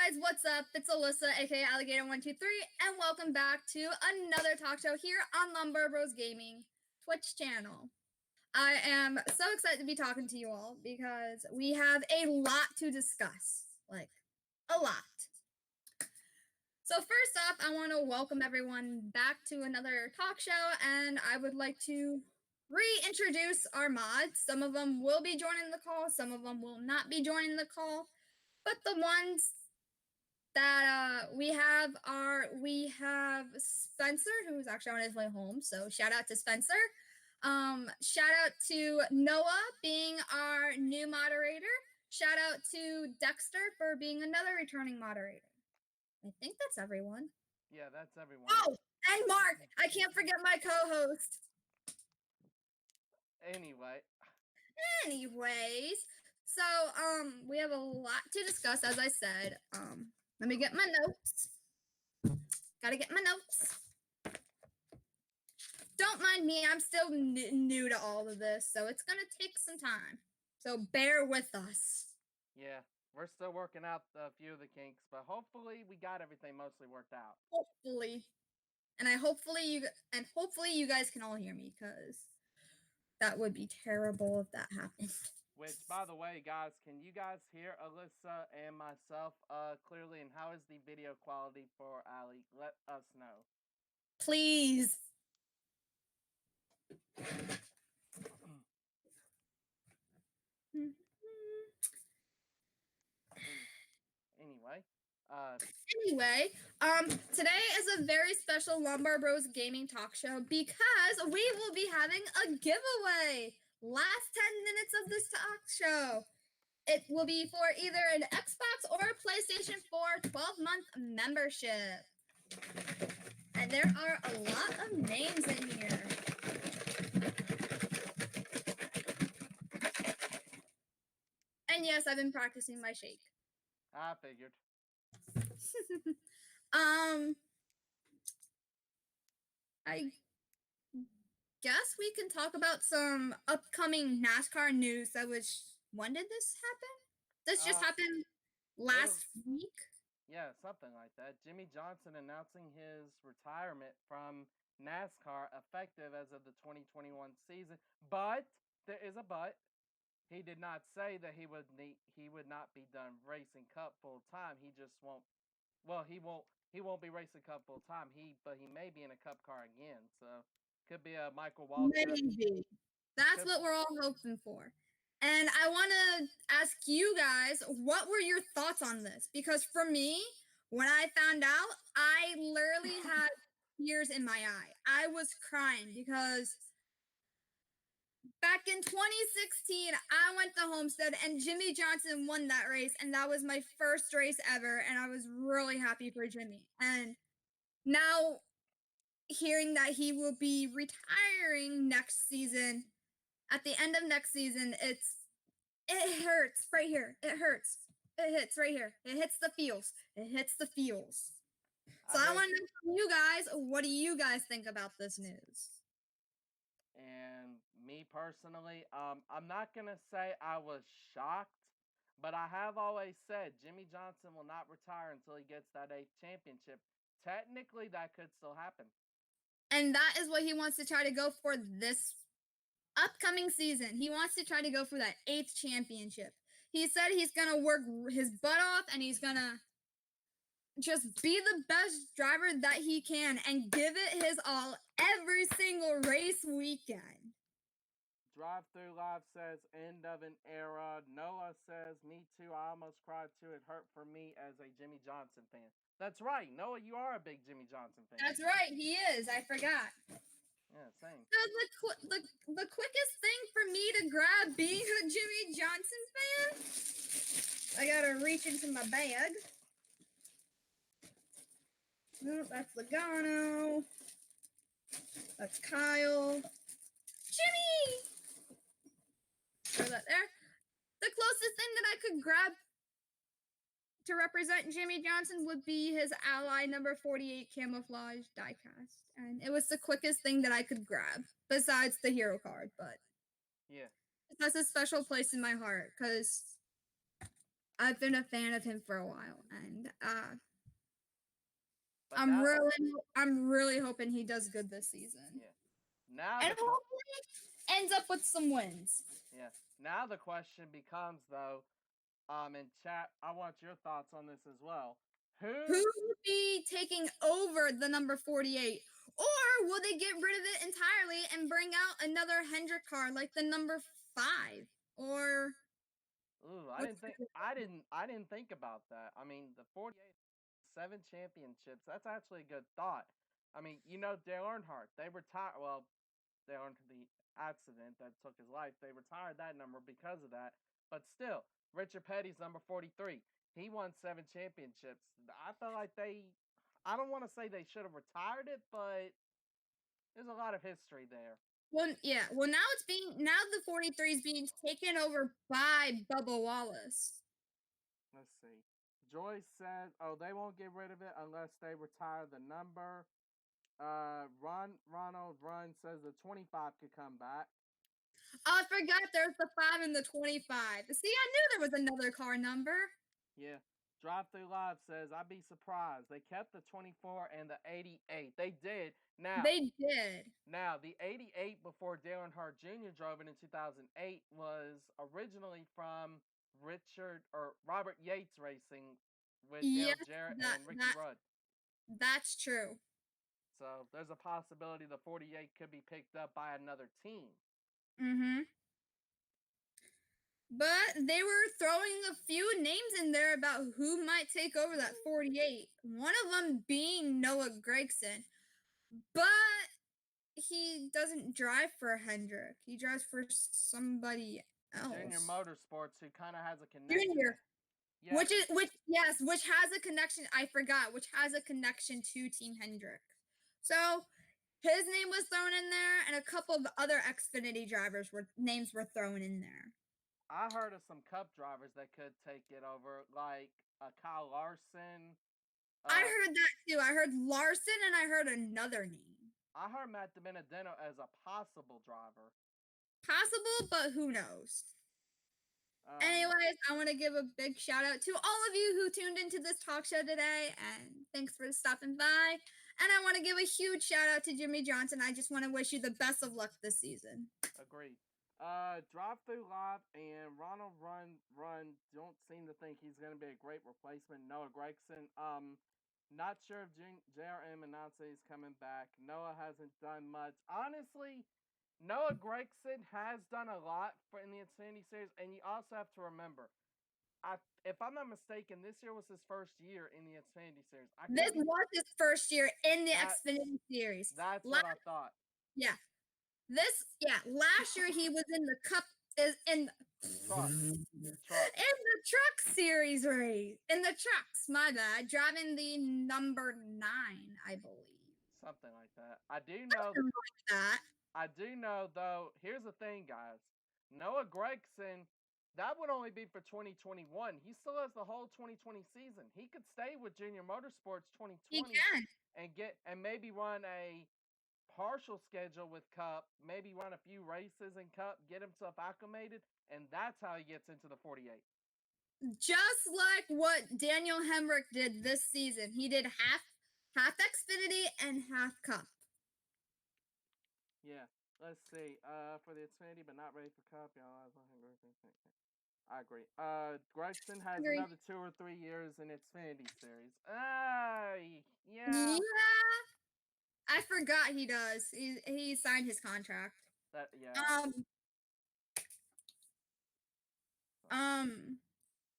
guys, what's up? It's Alyssa, aka AllyGator123, and welcome back to another talk show here on Lombard Bros Gaming Twitch channel. I am so excited to be talking to you all because we have a lot to discuss. Like, a lot. So first off, I want to welcome everyone back to another talk show, and I would like to reintroduce our mods. Some of them will be joining the call, some of them will not be joining the call, but the ones that we have Spencer, who's actually on his way home, so shout out to Spencer. Shout out to Noah being our new moderator. Shout out to Dexter for being another returning moderator. I think that's everyone. Yeah, that's everyone. Oh, and Mark. I can't forget my co-host. Anyways, so we have a lot to discuss, as I said. Let me get my notes. Gotta get my notes. Don't mind me, I'm still new to all of this, so it's gonna take some time. So bear with us. Yeah, we're still working out a few of the kinks, but hopefully we got everything mostly worked out. Hopefully. And hopefully you guys can all hear me, because that would be terrible if that happened. Which, by the way, guys, can you guys hear Alyssa and myself clearly? And how is the video quality for Ally? Let us know. Please. Anyway, today is a very special Lombard Bros Gaming talk show because we will be having a giveaway. Last 10 minutes of this talk show. It will be for either an Xbox or a PlayStation 4 12-month membership. And there are a lot of names in here. And yes, I've been practicing my shake. I figured. I guess we can talk about some upcoming NASCAR news that was... When did this happen? This just happened last week? Yeah, something like that. Jimmie Johnson announcing his retirement from NASCAR effective as of the 2021 season. But, there is a but. He did not say that he would not be done racing Cup full time. He just won't. Well, he won't be racing Cup full time. But he may be in a Cup car again. So could be a Michael Waltrip. Maybe. That's what we're all hoping for. And I want to ask you guys, what were your thoughts on this? Because for me, when I found out, I literally had tears in my eye. I was crying because back in 2016, I went to Homestead and Jimmie Johnson won that race. And that was my first race ever. And I was really happy for Jimmie. And now hearing that he will be retiring next season, at the end of next season, it hurts right here. It hurts. It hits right here. It hits the feels. It hits the feels. So I want to know from you guys, what do you guys think about this news? And me personally, I'm not going to say I was shocked, but I have always said Jimmie Johnson will not retire until he gets that 8th championship. Technically, that could still happen. And that is what he wants to try to go for this upcoming season. He wants to try to go for that 8th championship. He said he's going to work his butt off and he's going to just be the best driver that he can and give it his all every single race weekend. Drive Through Live says, end of an era. Noah says, me too. I almost cried too. It hurt for me as a Jimmie Johnson fan. That's right. Noah, you are a big Jimmie Johnson fan. That's right. He is. I forgot. Yeah, same. So the quickest thing for me to grab being a Jimmie Johnson fan, I gotta reach into my bag. No, that's Logano. That's Kyle. Jimmie! Throw that there. The closest thing that I could grab to represent Jimmie Johnson would be his Ally number 48 camouflage diecast. And it was the quickest thing that I could grab, besides the hero card, but yeah, that's a special place in my heart, because I've been a fan of him for a while, and But now, I'm really hoping he does good this season, yeah. Now and the hopefully ends up with some wins. yeah. Now the question becomes though, in chat, I want your thoughts on this as well. Who will be taking over the number 48? Or will they get rid of it entirely and bring out another Hendrick car like the number 5? Or Ooh, what's I didn't think about that. I mean, the 48 7 championships, that's actually a good thought. I mean, Dale Earnhardt, they retired, well, Dale Earnhardt, the accident that took his life, they retired that number because of that. But still, Richard Petty's number 43. He won 7 championships. I feel like I don't want to say they should have retired it, but there's a lot of history there. Well, yeah. Well, now the 43 is being taken over by Bubba Wallace. Let's see. Joyce says, "Oh, they won't get rid of it unless they retire the number." Ronald Run says the 25 could come back. Oh, I forgot there's the 5 and the 25. See, I knew there was another car number. Yeah. Drive Through Live says, "I'd be surprised. They kept the 24 and the 88. They did. They did. Now, the 88 before Dale Earnhardt Jr. drove it in 2008 was originally from Robert Yates Racing with Dale Yes, Jarrett and Ricky Rudd. That's true. So there's a possibility the 48 could be picked up by another team. Mm-hmm. But they were throwing a few names in there about who might take over that 48. One of them being Noah Gragson. But he doesn't drive for Hendrick. He drives for somebody else. Junior Motorsports, who kind of has a connection. Junior. Yeah. Which has a connection. I forgot. Which has a connection to Team Hendrick. So his name was thrown in there, and a couple of other Xfinity drivers names were thrown in there. I heard of some Cup drivers that could take it over, like Kyle Larson. I heard that too. I heard Larson, and I heard another name. I heard Matt DiBenedetto as a possible driver. Possible, but who knows? Anyways, I want to give a big shout out to all of you who tuned into this talk show today, and thanks for stopping by. And I want to give a huge shout out to Jimmy Johnson. I just want to wish you the best of luck this season. Agreed. Drive Through Live and Ronald Run don't seem to think he's going to be a great replacement. Noah Gragson. Not sure if JRM announced he's coming back. Noah hasn't done much. Honestly, Noah Gragson has done a lot in the Xfinity Series, and you also have to remember, if I'm not mistaken, this year was his first year in the Xfinity Series. This was his first year in the Xfinity Series. That's what I thought. Yeah. Last year he was in the Cup in the truck series race. In the trucks, my bad. Driving the number 9, I believe. Something like that. I do know that. I do know though, here's the thing, guys. Noah Gragson, that would only be for 2021. He still has the whole 2020 season. He could stay with Junior Motorsports 2020 he can. and maybe run a partial schedule with Cup, maybe run a few races in Cup, get himself acclimated, and that's how he gets into the 48. Just like what Daniel Hemrick did this season. He did half Xfinity and half Cup. Yeah. Let's see. For the Xfinity, but not ready for Cup. I agree. Gragson has another 2 or 3 years in Xfinity Series. Yeah. I forgot he does. He signed his contract.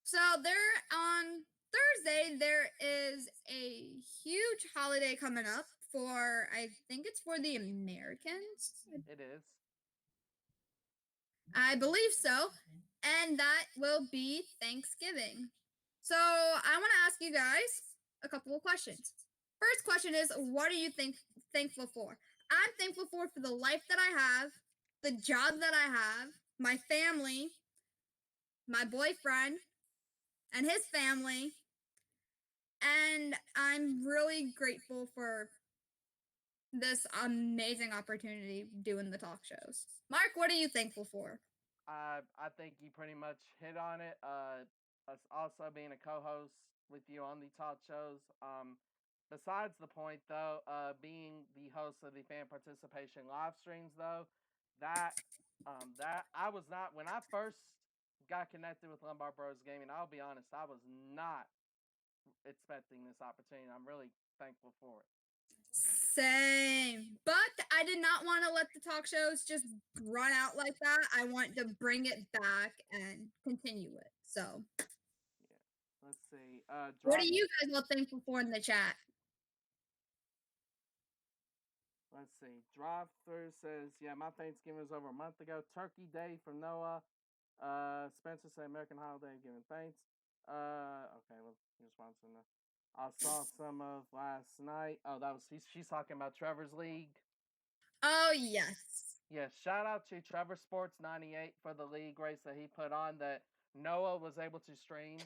So there on Thursday there is a huge holiday coming up for, I think it's for the Americans. It is. I believe so. And that will be Thanksgiving. So I want to ask you guys a couple of questions. First question is, what are you thankful for? I'm thankful for the life that I have, the job that I have, my family, my boyfriend, and his family. And I'm really grateful for this amazing opportunity doing the talk shows. Mark, what are you thankful for? I think you pretty much hit on it. us also being a co-host with you on the talk shows. Besides the point, though, being the host of the fan participation live streams, though, that I was not when I first got connected with Lombard Bros Gaming. I'll be honest, I was not expecting this opportunity. I'm really thankful for it. Same. But I did not want to let the talk shows just run out like that. I want to bring it back and continue it. So, Yeah. Let's see. what are you guys all thankful for in the chat? Let's see. Drive through says, yeah, my Thanksgiving was over a month ago. Turkey Day from Noah. Spencer said American holiday giving thanks. Okay, well, he responds to that. I saw some of last night. Oh, that was she's talking about Trevor's league. Oh yes. Yeah, shout out to Trevor Sports 98 for the league race that he put on that Noah was able to stream.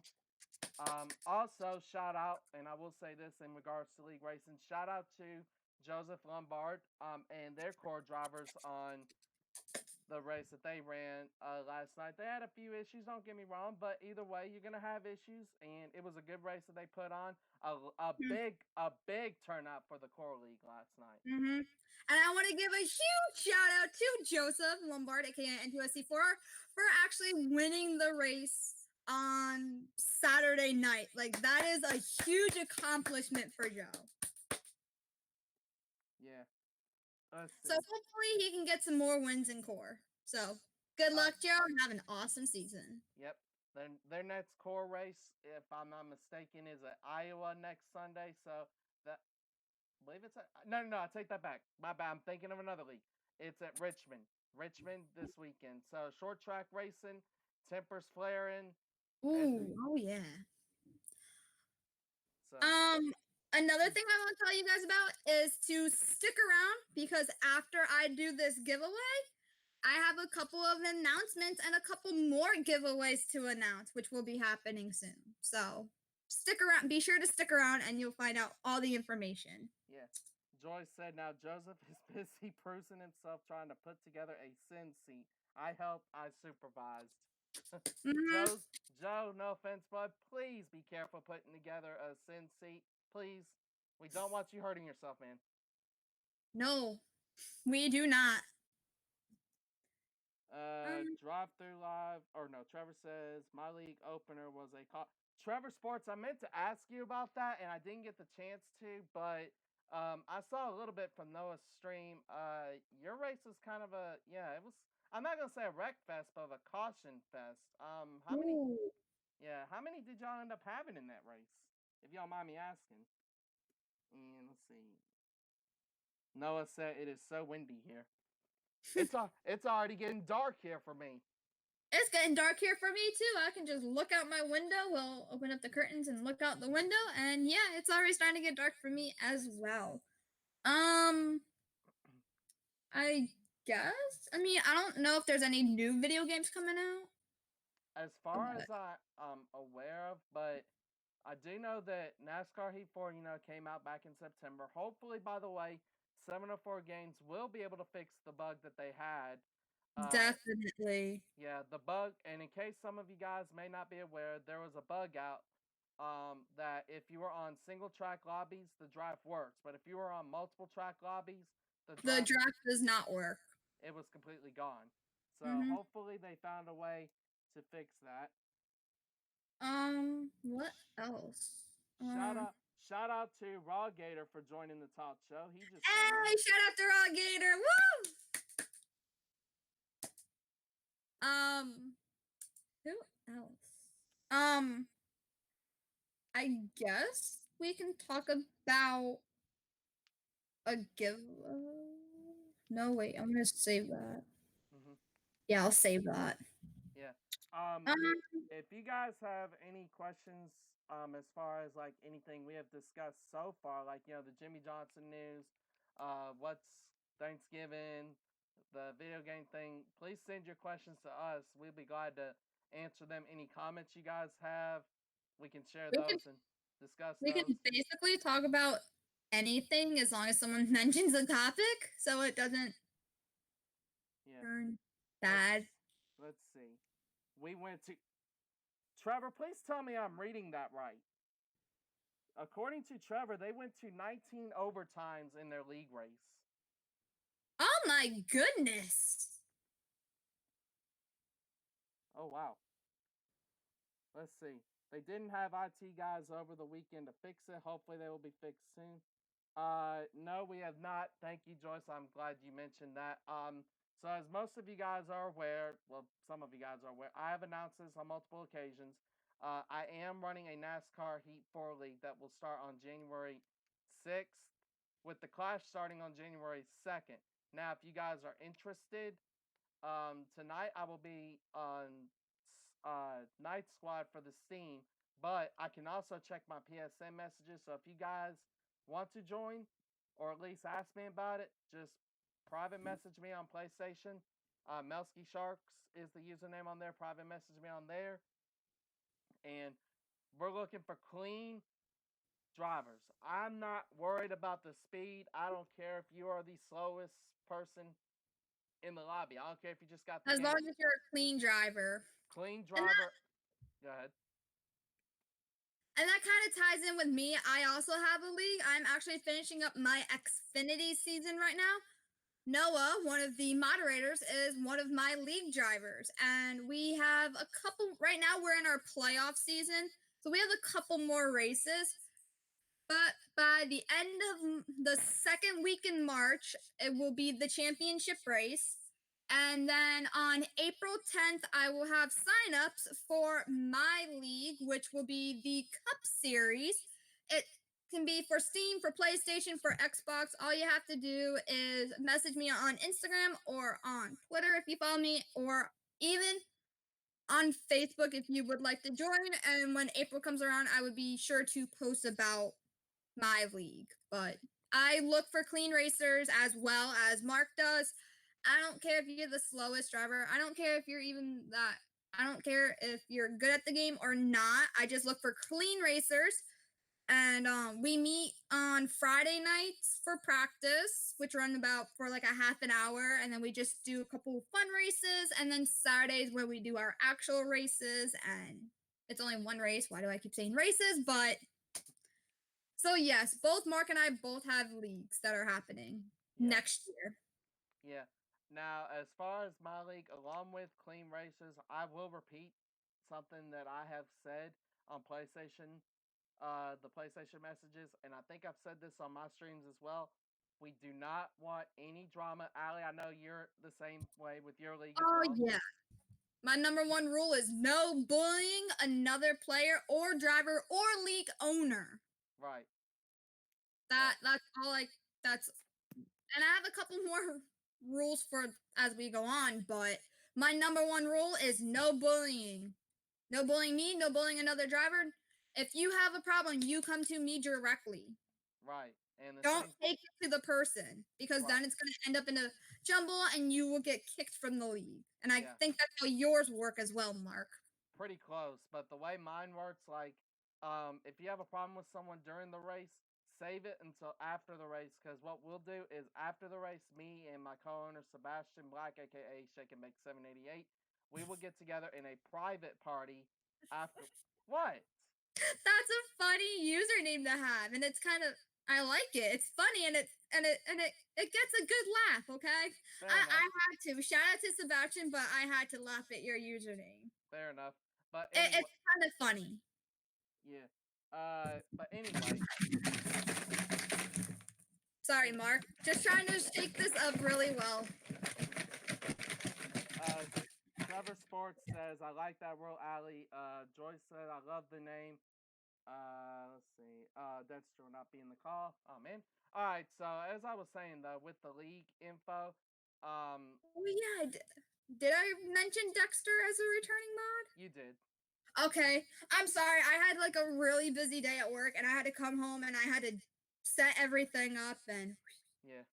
Also, shout out, and I will say this in regards to league racing, shout out to Joseph Lombard and their core drivers on the race that they ran last night. They had a few issues, don't get me wrong, but either way, you're gonna have issues, and it was a good race that they put on. A big turnout for the core league last night. And I want to give a huge shout out to Joseph Lombard, aka N2SC4, for actually winning the race on Saturday night. Like, that is a huge accomplishment for Joe. Yeah. So hopefully he can get some more wins in core. So good luck, Joe, and have an awesome season. Yep. Their next core race, if I'm not mistaken, is at Iowa next Sunday. So that I believe it's no, I take that back. My bad. I'm thinking of another league. It's at Richmond. Richmond this weekend. So short track racing, tempers flaring. Ooh, oh yeah. So another thing I want to tell you guys about is to stick around, because after I do this giveaway, I have a couple of announcements and a couple more giveaways to announce, which will be happening soon. So stick around. Be sure to stick around, and you'll find out all the information. Yeah. Joyce said, now Joseph is busy proving himself trying to put together a sin seat. I helped, I supervised. Joe, no offense, bud, please be careful putting together a sin seat. Please. We don't want you hurting yourself, man. No, we do not. Drive through live, or no, Trevor says, my league opener was a call. Trevor Sports, I meant to ask you about that, and I didn't get the chance to, but I saw a little bit from Noah's stream. Your race was kind of it was, I'm not going to say a wreck fest, but a caution fest. How many did y'all end up having in that race? If y'all mind me asking. And let's see. Noah said it is so windy here. It's already getting dark here for me. It's getting dark here for me too. I can just look out my window. We'll open up the curtains and look out the window, and yeah, it's already starting to get dark for me as well. I guess. I mean, I don't know if there's any new video games coming out. As far as I'm aware of, but I do know that NASCAR Heat 4, came out back in September. Hopefully, by the way, 704 Games will be able to fix the bug that they had. Definitely. Yeah, the bug, and in case some of you guys may not be aware, there was a bug out that if you were on single track lobbies, the drive works. But if you were on multiple track lobbies, the drive does not work. It was completely gone. So hopefully they found a way to fix that. What else? Shout out to AllyGator for joining the talk show. He just shout out to AllyGator. Woo! Who else? I guess we can talk about a giveaway. No, wait, I'm gonna save that. Yeah, I'll save that. Yeah. If you guys have any questions as far as like anything we have discussed so far, like the Jimmy Johnson news, what's Thanksgiving, the video game thing, please send your questions to us. We'll be glad to answer them. Any comments you guys have, we can share those and discuss those. We can basically talk about anything as long as someone mentions a topic, so it doesn't turn bad. Let's see. We went Trevor, please tell me I'm reading that right. According to Trevor, they went to 19 overtimes in their league race. Oh my goodness. Oh, wow. Let's see. They didn't have IT guys over the weekend to fix it. Hopefully they will be fixed soon. No, we have not. Thank you, Joyce. I'm glad you mentioned that. So as most of you guys are aware, well, some of you guys are aware, I have announced this on multiple occasions. I am running a NASCAR Heat 4 League that will start on January 6th, with the Clash starting on January 2nd. Now, if you guys are interested, tonight I will be on Night Squad for the Steam, but I can also check my PSN messages. So if you guys want to join, or at least ask me about it, just private message me on PlayStation. Melsky Sharks is the username on there. Private message me on there. And we're looking for clean drivers. I'm not worried about the speed. I don't care if you are the slowest person in the lobby. I don't care if you just got the As long game. as you're a clean driver. Clean driver. Go ahead. And that kind of ties in with me. I also have a league. I'm actually finishing up my Xfinity season right now. Noah, one of the moderators, is one of my league drivers. And we have a couple, right now we're in our playoff season. So we have a couple more races. But by the end of the second week in March, it will be the championship race. And then on April 10th, I will have signups for my league, which will be the Cup Series. It can be for Steam, for PlayStation, for Xbox. All you have to do is message me on Instagram or on Twitter if you follow me, or even on Facebook if you would like to join. And when April comes around, I would be sure to post about my league. But I look for clean racers as well as Mark does. I don't care if you're the slowest driver. I don't care if you're even that. I don't care if you're good at the game or not. I just look for clean racers. And we meet on Friday nights for practice, which run about for like a half an hour. And then we just do a couple fun races. And then Saturdays where we do our actual races. And it's only one race. Why do I keep saying races? But so yes, both Mark and I both have leagues that are happening next year. Yeah. Now, as far as my league, along with clean races, I will repeat something that I have said on PlayStation, the PlayStation messages, and I think I've said this on my streams as well. We do not want any drama. Allie, I know you're the same way with your league as well. Oh yeah. My number one rule is no bullying another player or driver or league owner. Right. That's all that's, and I have a couple more rules for as we go on, but my number one rule is no bullying. No bullying me, no bullying another driver. If you have a problem, you come to me directly. Right. And don't take it to the person, because then it's going to end up in a jumble and you will get kicked from the league. And I think that's how yours work as well, Mark. Pretty close, but the way mine works, like, if you have a problem with someone during the race, save it until after the race, because what we'll do is after the race, me and my co-owner Sebastian Black, aka Shake and Bake 788, we will get together in a private party after. What? That's a funny username to have, and it's kind of, I like it. It's funny, and it gets a good laugh. Okay, I had to shout out to Sebastian, but I had to laugh at your username. Fair enough, but anyway, it's kind of funny. Yeah. But anyway. Sorry, Mark. Just trying to shake this up really well. Trevor Sports says, I like that role, Allie. Joyce said, I love the name. Let's see. Dexter will not be in the call. Oh, man. All right. So, as I was saying, though, with the league info. Oh, yeah. Did I mention Dexter as a returning mod? You did. Okay. I'm sorry. I had like a really busy day at work, and I had to come home and I had to set everything up, and yeah.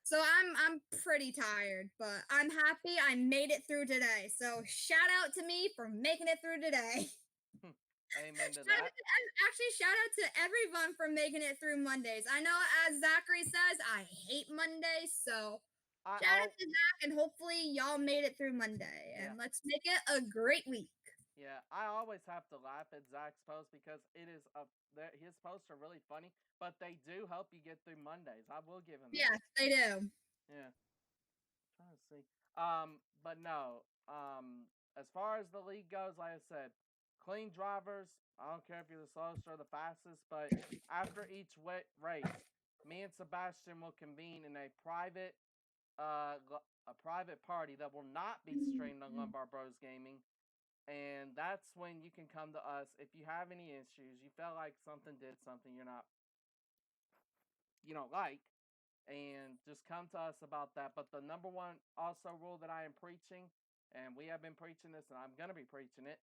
So I'm pretty tired, but I'm happy I made it through today. So shout out to me for making it through today. Amen to that. Actually, shout out to everyone for making it through Mondays. I know, as Zachary says, I hate Mondays, so shout out to Zach, and hopefully y'all made it through Monday. And let's make it a great week. Yeah, I always have to laugh at Zach's post because it is his posts are really funny, but they do help you get through Mondays. I will give him that. Yes, they do. Yeah, trying to see. But no. As far as the league goes, like I said, clean drivers. I don't care if you're the slowest or the fastest, but after each race, me and Sebastian will convene in a private party that will not be streamed on Lombard Bros Gaming, and that's when you can come to us if you have any issues. You felt like something did something you don't like, and just come to us about that. But the number one also rule that I am preaching, and we have been preaching this, and I'm gonna be preaching it.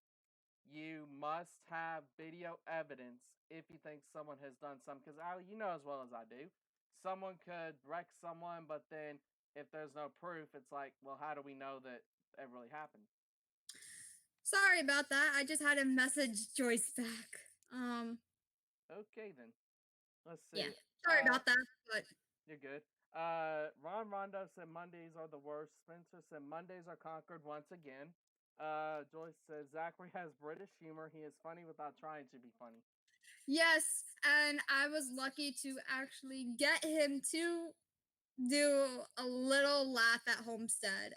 You must have video evidence if you think someone has done something. Because Ali, you know as well as I do, someone could wreck someone, but then if there's no proof, it's like, well, how do we know that it really happened? Sorry about that. I just had to message Joyce back. Okay, then. Let's Yeah. see. Sorry about that, but You're good. Ron Rondo said Mondays are the worst. Spencer said Mondays are conquered once again. Joyce says Zachary has British humor. He is funny without trying to be funny. yes, and I was lucky to actually get him to do a little laugh at Homestead,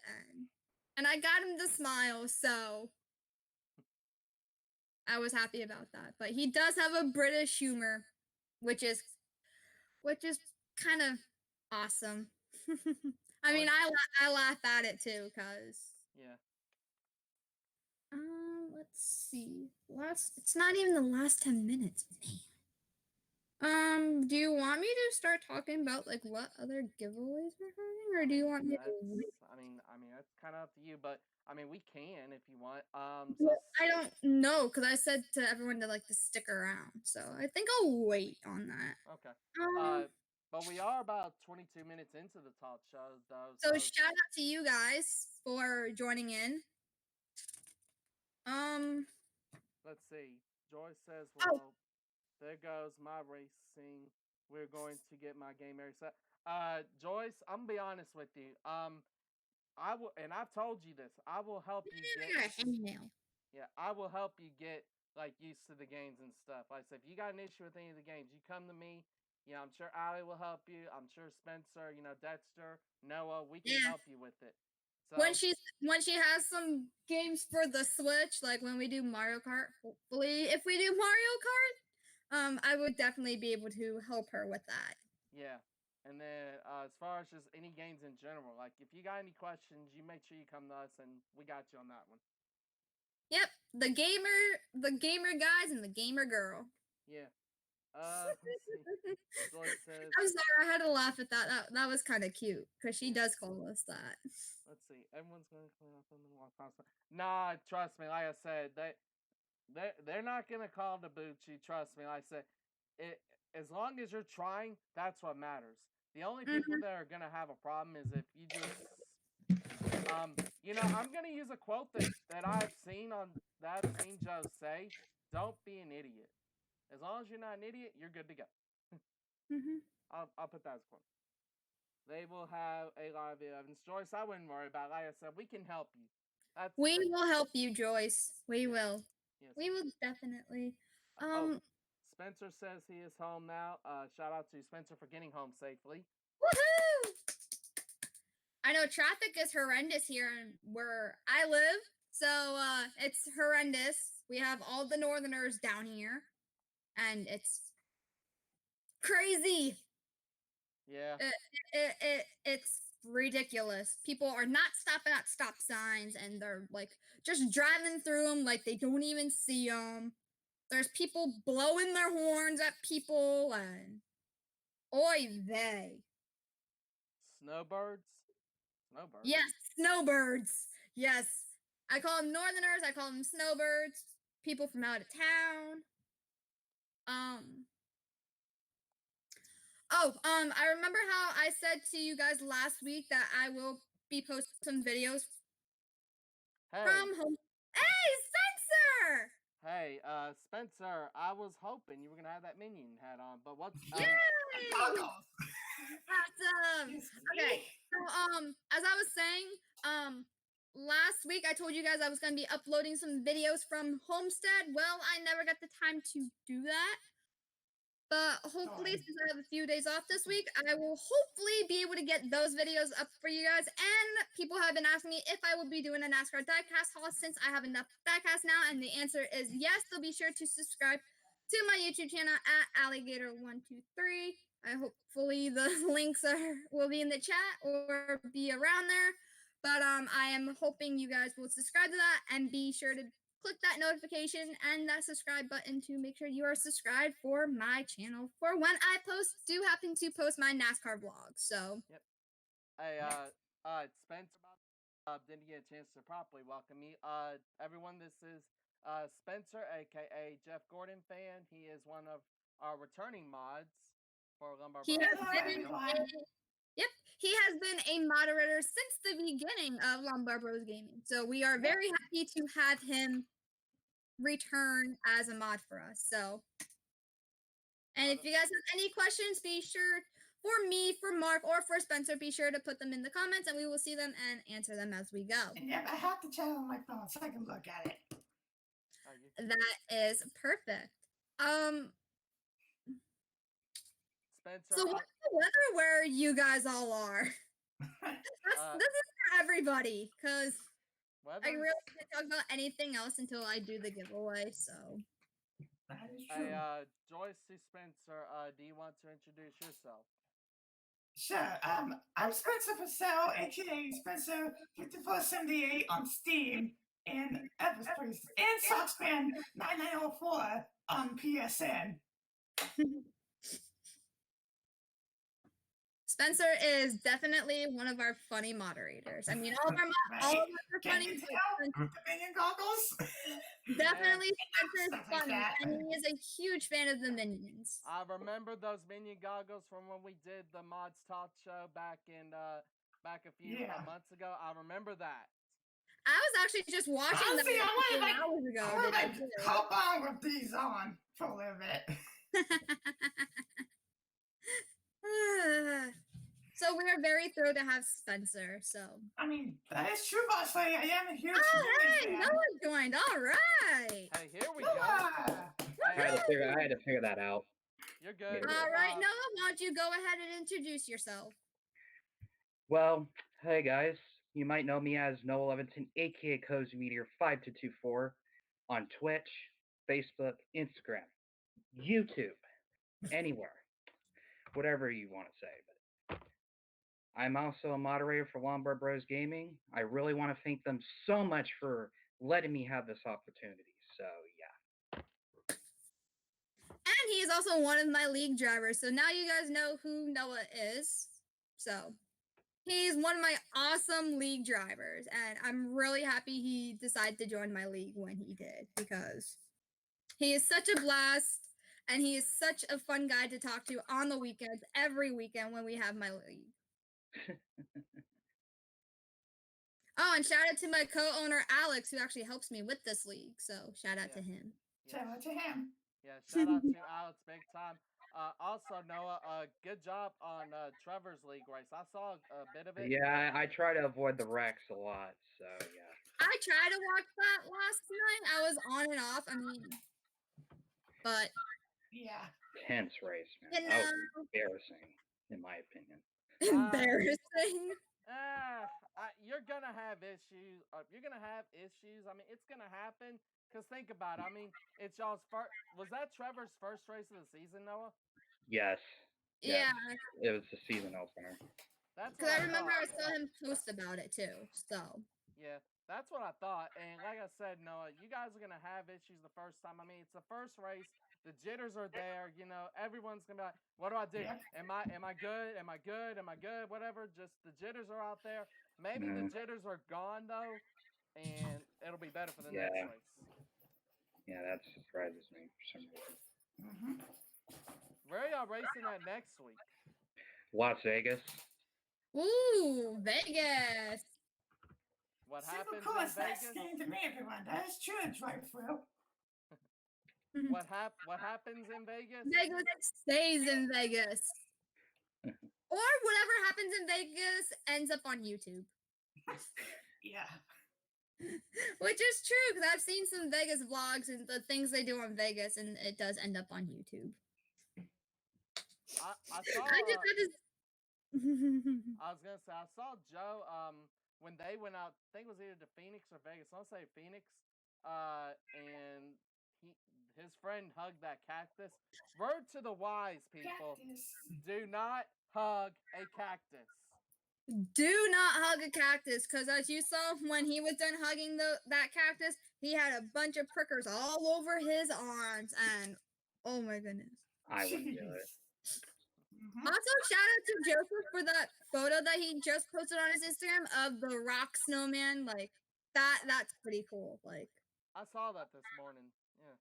and I got him to smile, so I was happy about that. But he does have a British humor, which is kind of awesome. I mean, I laugh at it too, cause Yeah. let's see. It's not even the last 10 minutes, man. Do you want me to start talking about like what other giveaways we're having, or do you want me to wait? I mean, that's kind of up to you, but I mean, we can if you want. Well, I don't know because I said to everyone to like to stick around, so I think I'll wait on that. Okay. Um, But we are about 22 minutes into the talk show, though. so shout out to you guys for joining in. Let's see. Joyce says, Oh, "Well, there goes my racing. We're going to get my game area set." Joyce, I'm gonna be honest with you. I will, and I've told you this. I will help you get. Yeah, I will help you get like used to the games and stuff. Like I said, if you got an issue with any of the games, you come to me. You know, I'm sure Allie will help you. I'm sure Spencer, Dexter, Noah, we can yeah. help you with it. So When she has some games for the Switch, like when we do Mario Kart, hopefully if we do Mario Kart, I would definitely be able to help her with that. yeah. And then as far as just any games in general, like if you got any questions, you make sure you come to us and we got you on that one. Yep, the gamer guys and the gamer girl. Yeah. Let's see. Joyce says. I'm sorry, I had to laugh at that. That was kind of cute because she does call us that. Let's see. Everyone's gonna clean up in the walk past. Nah, trust me. Like I said, they're not gonna call Dabuchi. Trust me. Like I said, it as long as you're trying, that's what matters. The only people that are gonna have a problem is if you just I'm gonna use a quote that I've seen Joe say. Don't be an idiot. As long as you're not an idiot, you're good to go. I'll put that as a quote. They will have a lot of evidence. Joyce, I wouldn't worry about it. Like I said, we can help you. We will help you, Joyce. We will. Yes. We will definitely. Spencer says he is home now. Shout out to Spencer for getting home safely. Woohoo! I know traffic is horrendous here where I live, so it's horrendous. We have all the Northerners down here, and it's crazy. Yeah. It's ridiculous. People are not stopping at stop signs, and they're like just driving through them like they don't even see them. There's people blowing their horns at people, and oy vey. Snowbirds? Snowbirds? Yes, snowbirds. Yes. I call them Northerners. I call them snowbirds. People from out of town. I remember how I said to you guys last week that I will be posting some videos from home. Hey, Spencer! Hey, Spencer, I was hoping you were gonna have that minion hat on, but what? Yay! Awesome. Okay. So, as I was saying, last week I told you guys I was going to be uploading some videos from Homestead. Well, I never got the time to do that. But hopefully, since I have a few days off this week, I will hopefully be able to get those videos up for you guys. And people have been asking me if I will be doing a NASCAR diecast haul since I have enough diecast now. And the answer is yes. So be sure to subscribe to my YouTube channel at AllyGator123. I hopefully the links will be in the chat or be around there. But I am hoping you guys will subscribe to that and be sure to click that notification and that subscribe button to make sure you are subscribed for my channel for when I do happen to post my NASCAR vlog. So Yep. Hey, Spencer didn't get a chance to properly welcome me. Everyone, this is Spencer, aka Jeff Gordon fan. He is one of our returning mods for Lombard. He has been a moderator since the beginning of Lombard Bros Gaming. So we are very happy to have him return as a mod for us. So, and if you guys have any questions, be sure for me, for Mark, or for Spencer, be sure to put them in the comments and we will see them and answer them as we go. And yeah, I have the channel on my phone so I can look at it. That is perfect. Spencer, so what's the weather where you guys all are? This is for everybody, because I really can't talk about anything else until I do the giveaway, so. That is true. Hey, Joyce Spencer, do you want to introduce yourself? Sure. I'm Spencer Purcell, aka Spencer 5478 on Steam and Everspace and Sockspan 9904 on PSN. Spencer is definitely one of our funny moderators. I mean, all of us are funny. Minion goggles. Definitely, Spencer is funny, and he is a huge fan of the minions. I remember those minion goggles from when we did the Mods Talk show back a few months ago. I remember that. I was actually just watching them hours ago. I hop on with these on for a little bit. So we are very thrilled to have Spencer. So I mean, that is true, boss lady. I am a huge fan. Noah joined. All right. Hey, here we go. I had to figure that out. You're good. All right, Noah, why don't you go ahead and introduce yourself? Well, hey guys. You might know me as Noah Levinson, aka Cozy Meteor 5224 on Twitch, Facebook, Instagram, YouTube, anywhere. Whatever you want to say. But I'm also a moderator for Lombard Bros Gaming. I really want to thank them so much for letting me have this opportunity. So, yeah. And he is also one of my league drivers. So now you guys know who Noah is. So he's one of my awesome league drivers. And I'm really happy he decided to join my league when he did, because he is such a blast. And he is such a fun guy to talk to on the weekends, every weekend when we have my league. Oh, and shout out to my co-owner, Alex, who actually helps me with this league. So shout out to him. Shout out to him. Yeah, shout out to Alex big time. Also, Noah, good job on Trevor's league race. I saw a bit of it. Yeah, I try to avoid the wrecks a lot, so yeah. I tried to watch that last night. I was on and off. I mean, but... Yeah. Tense race, man. That was embarrassing, in my opinion. Embarrassing? You're gonna have issues. You're gonna have issues. I mean, it's gonna happen. Because think about it. I mean, it's y'all's first. Was that Trevor's first race of the season, Noah? Yes. Yeah. It was the season opener. That's because I remember I saw him post about it too. So. Yeah. That's what I thought. And like I said, Noah, you guys are going to have issues the first time. I mean, it's the first race. The jitters are there. You know, everyone's going to be like, what do I do? Am I good? Am I good? Am I good? Whatever. Just the jitters are out there. Maybe the jitters are gone, though, and it'll be better for the next race. Yeah, that surprises me for some reason. Where are y'all racing at next week? Las Vegas. Ooh, Vegas. What happens in Vegas? That's game to me, everyone. That is true, drive-through. What happens in Vegas? Vegas stays in Vegas. Or whatever happens in Vegas ends up on YouTube. Yeah. Which is true, because I've seen some Vegas vlogs and the things they do in Vegas, and it does end up on YouTube. I saw. I just I was gonna say I saw Joe when they went out. I think it was either to Phoenix or Vegas. I'll say Phoenix. And his friend hugged that cactus. Word to the wise people: Cactus. do not hug a cactus. do not hug a cactus, because as you saw when he was done hugging that cactus, he had a bunch of prickers all over his arms, and oh my goodness. I wouldn't do it. Also, shout out to Joseph for that photo that he just posted on his Instagram of the rock snowman. Like that's pretty cool. Like I saw that this morning. Yeah.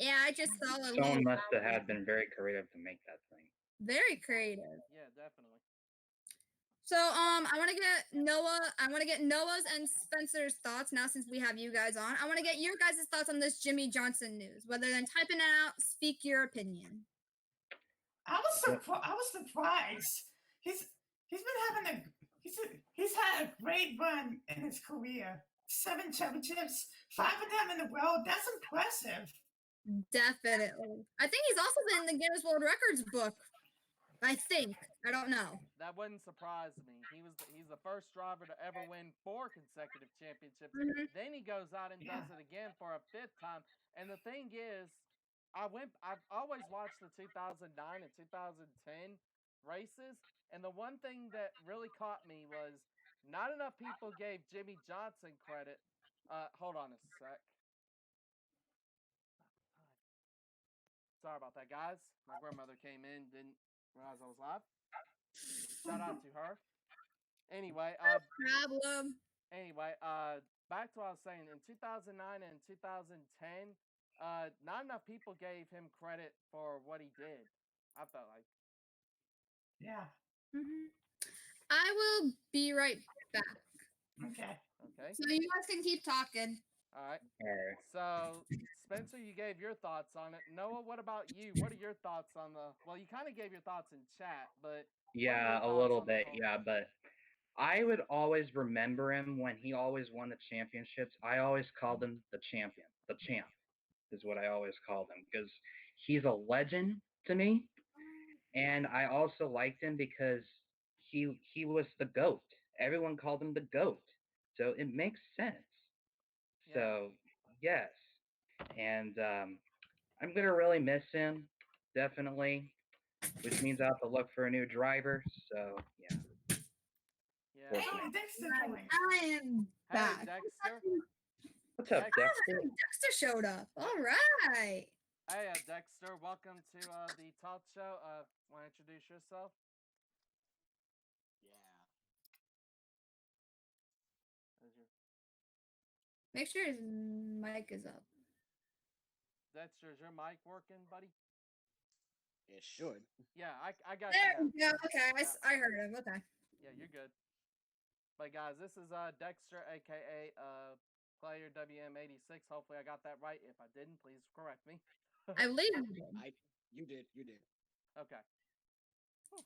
yeah, I just saw a Someone little- must have been very creative to make that thing. very creative. Yeah, definitely. So I want to get Noah's and Spencer's thoughts now, since we have you guys on. I want to get your guys' thoughts on this Jimmy Johnson news. Whether than typing it out, speak your opinion. I was surprised. He's had a great run in his career. 7 championships, 5 of them in the world. That's impressive. Definitely. I think he's also in the Guinness World Records book. I think. I don't know. That wouldn't surprise me. He's the first driver to ever win 4 consecutive championships. Mhm. Then he goes out and does Yeah. it again for a 5th time. And the thing is, I've always watched the 2009 and 2010 races, and the one thing that really caught me was not enough people gave Jimmy Johnson credit. Hold on a sec. Sorry about that, guys. My grandmother came in, didn't realize I was live. Shout out to her. Anyway, Problem. back to what I was saying. In 2009 and 2010, not enough people gave him credit for what he did. I felt like. Yeah. I will be right back. Okay. Okay. So you guys can keep talking. All right. Alright. So, Spencer, you gave your thoughts on it. Noah, what about you? What are your thoughts on the? Well, you kind of gave your thoughts in chat, but Yeah, a thoughts little on the bit. whole- Yeah, but I would always remember him when he always won the championships. I always called him the champion. The champ is what I always called him, because he's a legend to me. And I also liked him because he was the GOAT. Everyone called him the GOAT. So it makes sense. Yeah. So yes. And I'm gonna really miss him, definitely. Which means I'll have to look for a new driver. So yeah. Yeah. Hey, how is Dexter doing? I am Hey, back. Dexter. What's up, Dexter. Dexter? Dexter showed up. All right. Hey, Dexter. Welcome to the talk show. Want to introduce yourself? Is your- Make sure his mic is up. Dexter, is your mic working, buddy? It should. Yeah, I got There you. we go. Okay, Yeah. I heard him. Okay. Yeah, you're good. But guys, this is Dexter, aka Player WM86. Hopefully, I got that right. If I didn't, please correct me. I believe you did. You did. You did. Okay. Whew.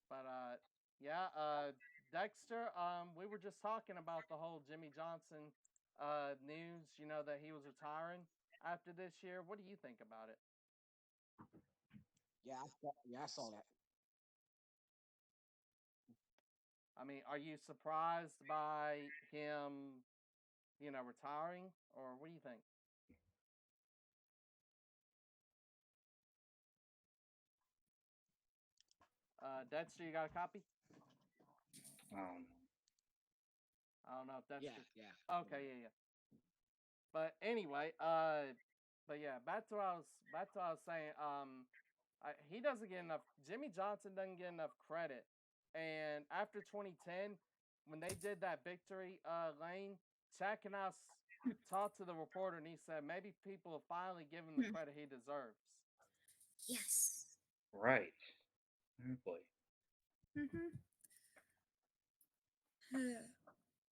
But yeah, Dexter. We were just talking about the whole Jimmy Johnson news. You know that he was retiring after this year. What do you think about it? Yeah, I saw that. I mean, are you surprised by him, retiring, or what do you think? Dexter, you got a copy? Um, I don't know if that's Yeah. okay. Yeah. But anyway, but yeah, back to what I was saying. He doesn't get enough. Jimmy Johnson doesn't get enough credit. And after 2010, when they did that victory lane, Chad and I talked to the reporter, and he said maybe people will finally give him the credit he deserves. Yes. right. Hopefully.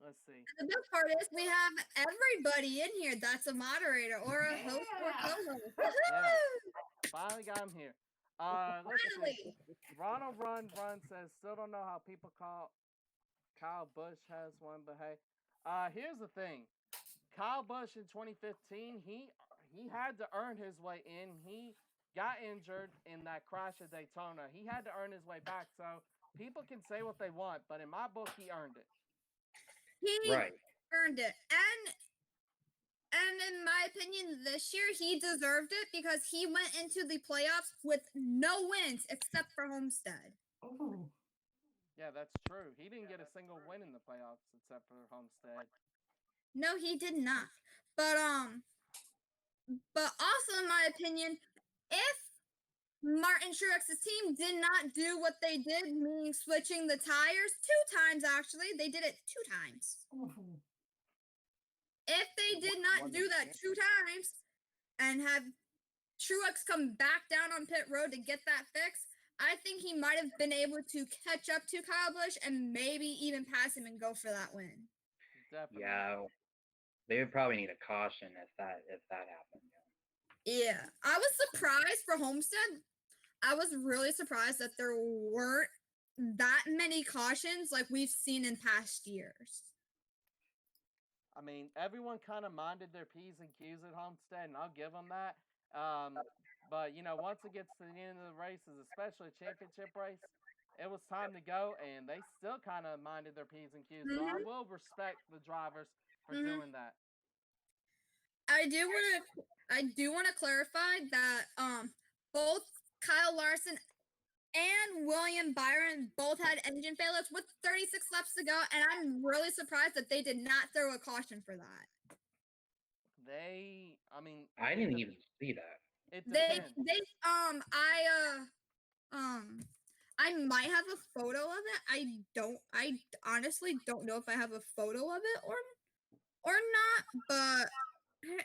Let's see. The best part is we have everybody in here that's a moderator or a host or Yeah. co-host. Yeah. Woohoo! Finally got him here. Let's see. Finally. Ronald Run says still don't know how people Kyle Busch has one, but hey, here's the thing. Kyle Busch in 2015, he had to earn his way in. He got injured in that crash at Daytona. He had to earn his way back. So people can say what they want, but in my book, he earned it. He Right. earned it. And in my opinion, this year he deserved it because he went into the playoffs with no wins except for Homestead. Oh. Yeah, that's true. He didn't get a single win in the playoffs except for Homestead. No, he did not. But also in my opinion, if Martin Truex's team did not do what they did, meaning switching the tires 2 times actually, they did it 2 times. Oh. If they did not do that 2 times and have Truex come back down on pit road to get that fix, I think he might have been able to catch up to Kyle Busch and maybe even pass him and go for that win. Definitely. Yeah. They would probably need a caution if that happened. Yeah, I was surprised for Homestead. I was really surprised that there weren't that many cautions like we've seen in past years. I mean, everyone kind of minded their P's and Q's at Homestead, and I'll give them that. But, once it gets to the end of the races, especially a championship race, it was time to go, and they still kind of minded their P's and Q's. So I will respect the drivers for doing that. I do want to clarify that both Kyle Larson and William Byron both had engine failures with 36 laps to go, and I'm really surprised that they did not throw a caution for that. I didn't even see that. It depends. I might have a photo of it. I honestly don't know if I have a photo of it or not, but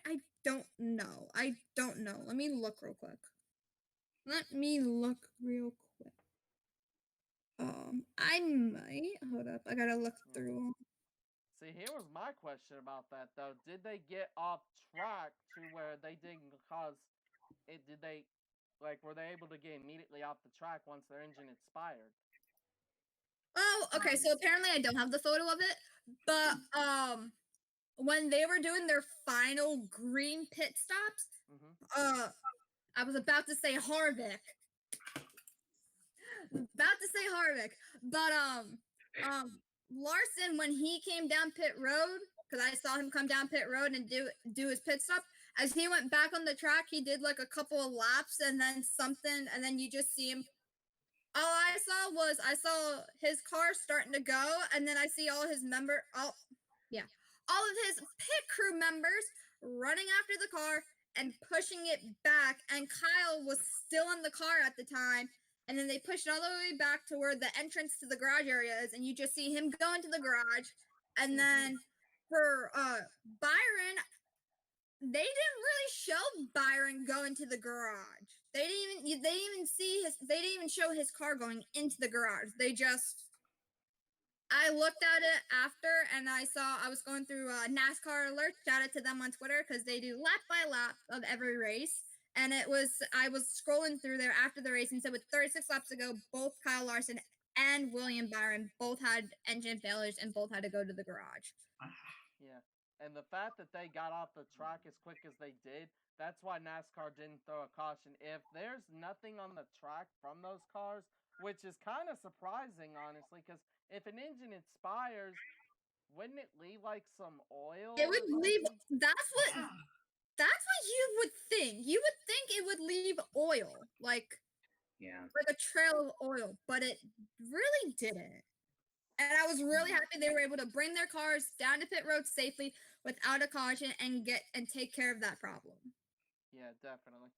I don't know. Let me look real quick. I might. Hold up. I gotta look through. See, here was my question about that, though. Did they get off track to where they didn't cause it? Were they able to get immediately off the track once their engine expired? Oh, okay. So apparently I don't have the photo of it, but when they were doing their final green pit stops, I was about to say Harvick. But Larson, when he came down pit road, because I saw him come down pit road and do his pit stop, as he went back on the track, he did like a couple of laps and then you just see him. All I saw his car starting to go, and then I see all of his pit crew members running after the car and pushing it back, and Kyle was still in the car at the time. And then they pushed it all the way back to where the entrance to the garage area is, and you just see him go into the garage. And then for Byron, they didn't really show Byron go into the garage. They didn't even show his car going into the garage. I looked at it after, and I was going through NASCAR alerts. Shout out to them on Twitter because they do lap by lap of every race. And I was scrolling through there after the race and said with 36 laps to go, both Kyle Larson and William Byron both had engine failures and both had to go to the garage. Yeah. And the fact that they got off the track as quick as they did, that's why NASCAR didn't throw a caution. If there's nothing on the track from those cars, which is kind of surprising, honestly, because if an engine expires, wouldn't it leave like some oil? It would leave. That's what you would think. You would think it would leave oil, like a trail of oil, but it really didn't. And I was really happy they were able to bring their cars down to pit road safely without a caution and take care of that problem. Yeah, definitely.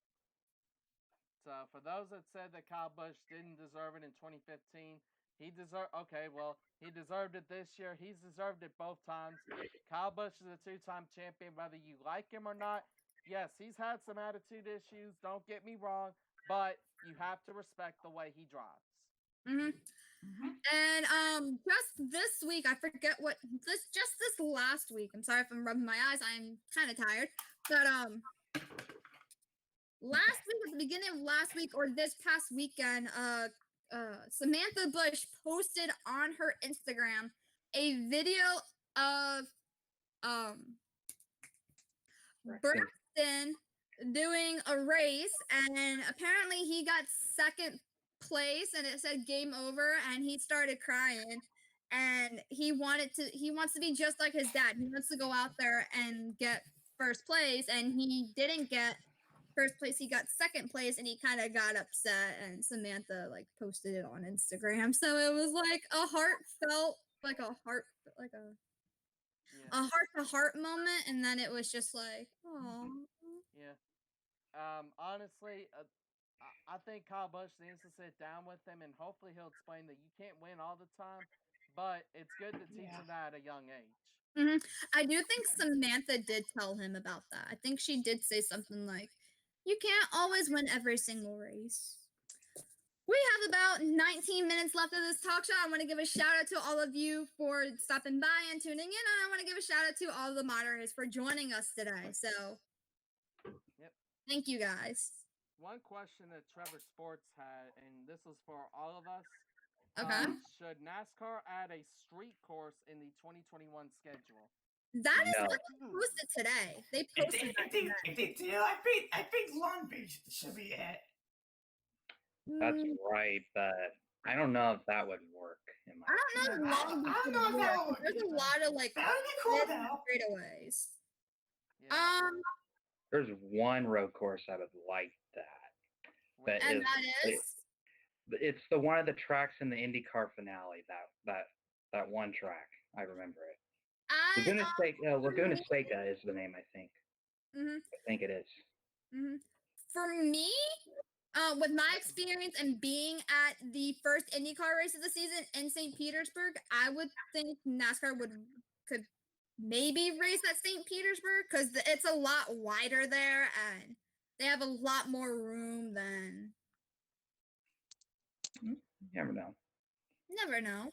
So for those that said that Kyle Busch didn't deserve it in 2015, he deserved it this year. He's deserved it both times. Kyle Busch is a 2-time champion, whether you like him or not. Yes, he's had some attitude issues, don't get me wrong, but you have to respect the way he drives. And just this week, I forget just this last week, I'm sorry if I'm rubbing my eyes, I'm kind of tired, but last week, at the beginning of last week or this past weekend, Samantha Bush posted on her Instagram a video of Braxton. Braxton doing a race, and apparently he got second place, and it said game over, and he started crying. And he wants to be just like his dad. He wants to go out there and get first place, and he didn't get first place. He got second place, and he kind of got upset. And Samantha like posted it on Instagram, so it was like a heartfelt, like a heart-to-heart moment, and then it was just like, oh. Yeah. Honestly, I think Kyle Busch needs to sit down with him, and hopefully he'll explain that you can't win all the time, but it's good to teach him that at a young age. I do think Samantha did tell him about that. I think she did say something like, you can't always win every single race. We have about 19 minutes left of this talk show. I want to give a shout out to all of you for stopping by and tuning in. And I want to give a shout out to all the moderators for joining us today. So, thank you guys. One question that Trevor Sports had, and this was for all of us. Okay. Should NASCAR add a street course in the 2021 schedule? That is No. what they posted today. They If posted that they, today. if they do, I think Long Beach should be it. That's right, but I don't know if that would work. I don't know. Yeah, I don't know if that would There's a be, lot of like that would be cool though. straightaways. Yeah. There's one road course I would like that. And that is It's the one of the tracks in the IndyCar finale. That one track. I remember it. Laguna Seca is the name, I think. I think it is. For me, with my experience and being at the first IndyCar race of the season in St. Petersburg, I would think NASCAR could maybe race at St. Petersburg because it's a lot wider there and they have a lot more room than. You never know. Never know.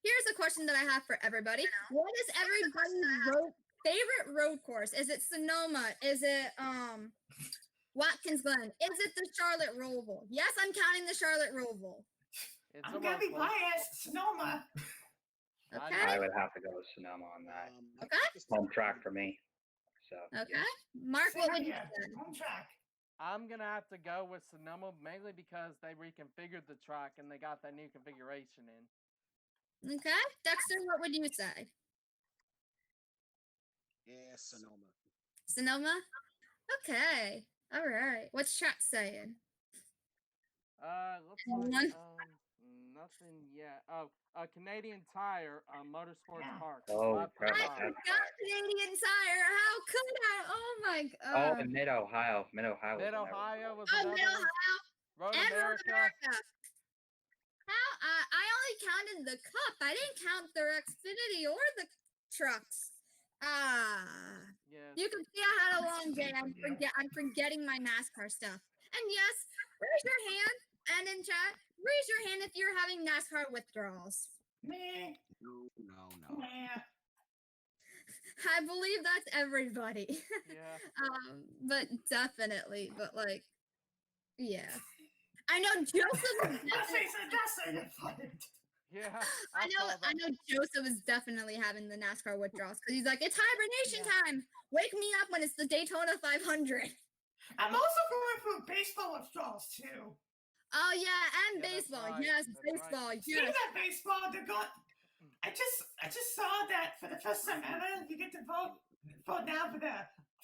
Here's a question that I have for everybody. What is everybody's favorite road course? Is it Sonoma? Is it Watkins Glen? Is it the Charlotte Roval? Yes, I'm counting the Charlotte Roval. I'm gonna be biased. Sonoma. Okay. I would have to go with Sonoma on that. Okay. Home track for me. So. Okay. Mark, what would you say? Home track. I'm gonna have to go with Sonoma mainly because they reconfigured the track and they got that new configuration in. Okay. Dexter, what would you say? Yeah, Sonoma. Sonoma? Okay. All right. What's chat saying? Let's see. Nothing yet. Oh, Canadian Tire, Motorsports Park. Oh, I forgot Canadian Tire. How could I? Oh my god. Oh, and Mid-Ohio. Mid-Ohio. Mid-Ohio was Oh, another Mid-Ohio. Road And Road America. America. How? I only counted the Cup. I didn't count their Xfinity or the trucks. Yes. You can see I had a long day. I'm forgetting my NASCAR stuff. And yes, raise your hand and in chat, raise your hand if you're having NASCAR withdrawals. Me. No. Yeah. I believe that's everybody. Yeah. But definitely, yeah. I know Joseph is definitely. Yeah. I know Joseph is definitely having the NASCAR withdrawals because he's like, it's hibernation time. Wake me up when it's the Daytona 500. I'm also going through baseball withdrawals too. Oh yeah, and Yeah, that's baseball. right. Yes, That's baseball. right. Speaking Yes. of baseball, they're going. I just saw that for the first time ever, you get to vote now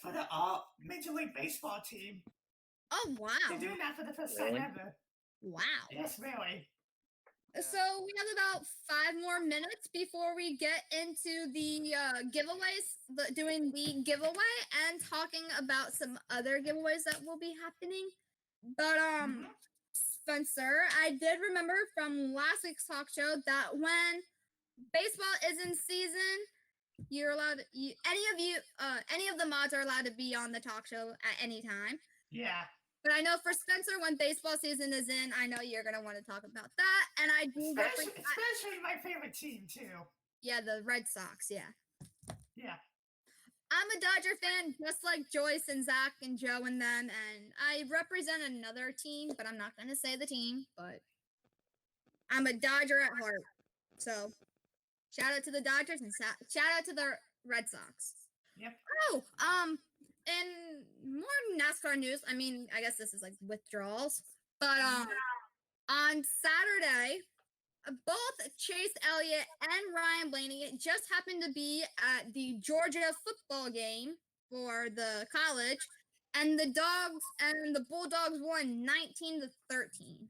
for the all Major League Baseball team. Oh wow. They're doing that for the first time ever. Wow. Yes, really. So we have about 5 more minutes before we get into the giveaways, doing the giveaway and talking about some other giveaways that will be happening. But Spencer, I did remember from last week's talk show that when baseball is in season, you're allowed any of the mods are allowed to be on the talk show at any time. Yeah. But I know for Spencer, when baseball season is in, I know you're going to want to talk about that. And I do especially my favorite team, too. Yeah, the Red Sox, yeah. Yeah. I'm a Dodger fan, just like Joyce and Zach and Joe and them. And I represent another team, but I'm not going to say the team. But I'm a Dodger at heart. So. Shout out to the Dodgers and shout out to the Red Sox. Yep. Oh, in more NASCAR news, I mean, I guess this is like withdrawals, but on Saturday, both Chase Elliott and Ryan Blaney just happened to be at the Georgia football game for the college, and the Bulldogs won 19-13.